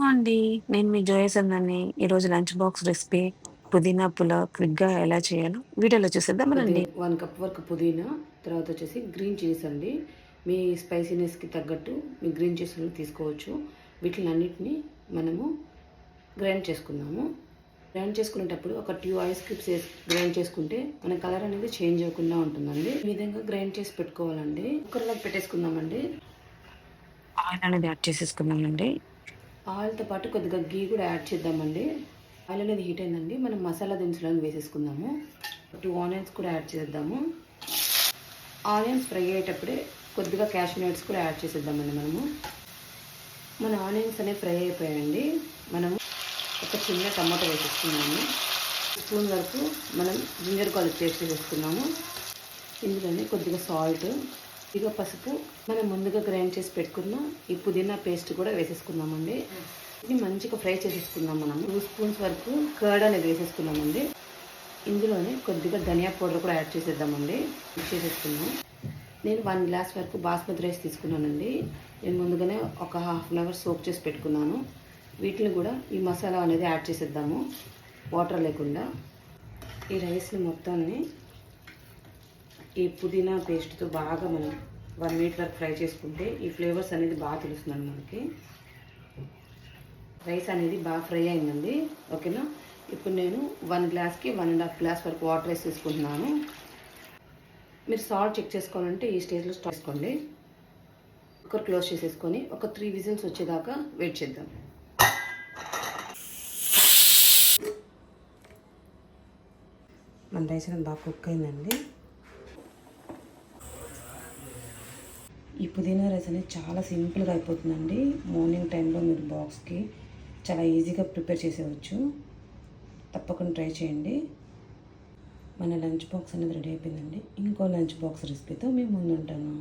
అండి. నేను మీ జోయసందని. ఈరోజు లంచ్ బాక్స్ రెసిపీ పుదీనా పులావ్ క్విక్‌గా ఎలా చేయాలో వీడియోలో చూసేద్దామా కొద్దిగా రండి. 1 కప్ వరకు పుదీనా, తర్వాత వచ్చేసి గ్రీన్ చిల్లీస్ అండి. మీ స్పైసీనెస్‌కి తగ్గట్టు మీ గ్రీన్ చిల్లీస్‌ని తీసుకోవచ్చు. వీటిలన్నిటిని మనము గ్రైండ్ చేసుకుందాము. గ్రైండ్ చేసుకునేటప్పుడు ఒక 2 ఐస్ క్యూబ్స్ గ్రైండ్ చేసుకుంటే మన కలర్ అనేది చేంజ్ అవ్వకుండా ఉంటుందండి. ఈ విధంగా గ్రైండ్ చేసి పెట్టుకోవాలండి. కుక్కర్‌లోకి పెట్టేసుకుందామండి. ఆయిల్ అనేది యాడ్ చేసేసుకున్నానండి. ఆయిల్‌తో పాటు కొద్దిగా ఘీ కూడా యాడ్ చేద్దామండి. ఆయిల్ అనేది హీట్ అయిందండి. మనం మసాలా దినుసులను వేసేసుకుందాము. 2 ఆనియన్స్ కూడా యాడ్ చేద్దాము. ఆనియన్స్ ఫ్రై అయ్యేటప్పుడే కొద్దిగా క్యాష్యూ నట్స్ కూడా యాడ్ చేసేద్దామండి మనము. మన ఆనియన్స్ అనేవి ఫ్రై అయిపోయాయండి. మనము ఒక చిన్న టమాటా వేసేసుకున్నాము. స్పూన్ వరకు మనం జింజర్ గార్లిక్ పేస్ట్ వేసుకున్నాము. ఇందులోనే కొద్దిగా సాల్ట్, కొద్దిగా పసుపు, మనం ముందుగా గ్రైండ్ చేసి పెట్టుకున్న ఈ పుదీనా పేస్ట్ కూడా వేసేసుకున్నామండి. ఇది మంచిగా ఫ్రై చేసేసుకుందాం. మనం 2 స్పూన్స్ వరకు కర్డ్ అనేది వేసేసుకున్నామండి. ఇందులోనే కొద్దిగా ధనియా పౌడర్ కూడా యాడ్ చేసేద్దామండి. మిక్స్ చేసేసుకున్నాం. నేను 1 గ్లాస్ వరకు బాస్మతి రైస్ తీసుకున్నానండి. నేను ముందుగానే ఒక హాఫ్ అన్ అవర్ సోక్ చేసి పెట్టుకున్నాను. వీటిని కూడా ఈ మసాలా అనేది యాడ్ చేసేద్దాము, వాటర్ లేకుండా. ఈ రైస్ని మొత్తాన్ని ఈ పుదీనా పేస్ట్తో బాగా మనం 1 మినిట్ వరకు ఫ్రై చేసుకుంటే ఈ ఫ్లేవర్స్ అనేది బాగా తెలుస్తుందండి మనకి. రైస్ అనేది బాగా ఫ్రై అయిందండి. ఓకేనా. ఇప్పుడు నేను 1 గ్లాస్కి 1.5 గ్లాస్ వరకు వాటర్ వేసి తీసుకుంటున్నాను. మీరు సాల్ట్ చెక్ చేసుకోవాలంటే ఈ స్టేజ్లో స్టాప్ చేసుకోండి. కుక్కర్ క్లోజ్ చేసేసుకొని ఒక 3 విజిల్స్ వచ్చేదాకా వెయిట్ చేద్దాం. మన రైస్ అనేది బాగా కుక్ అయిందండి. ఈ పుదీనా రైస్ అనేది చాలా సింపుల్గా అయిపోతుందండి. మార్నింగ్ టైంలో మీరు బాక్స్కి చాలా ఈజీగా ప్రిపేర్ చేసేవచ్చు. తప్పకుండా ట్రై చేయండి. మన లంచ్ బాక్స్ అనేది రెడీ అయిపోయిందండి. ఇంకో లంచ్ బాక్స్ రెసిపీతో మేము ముందు ఉంటాను.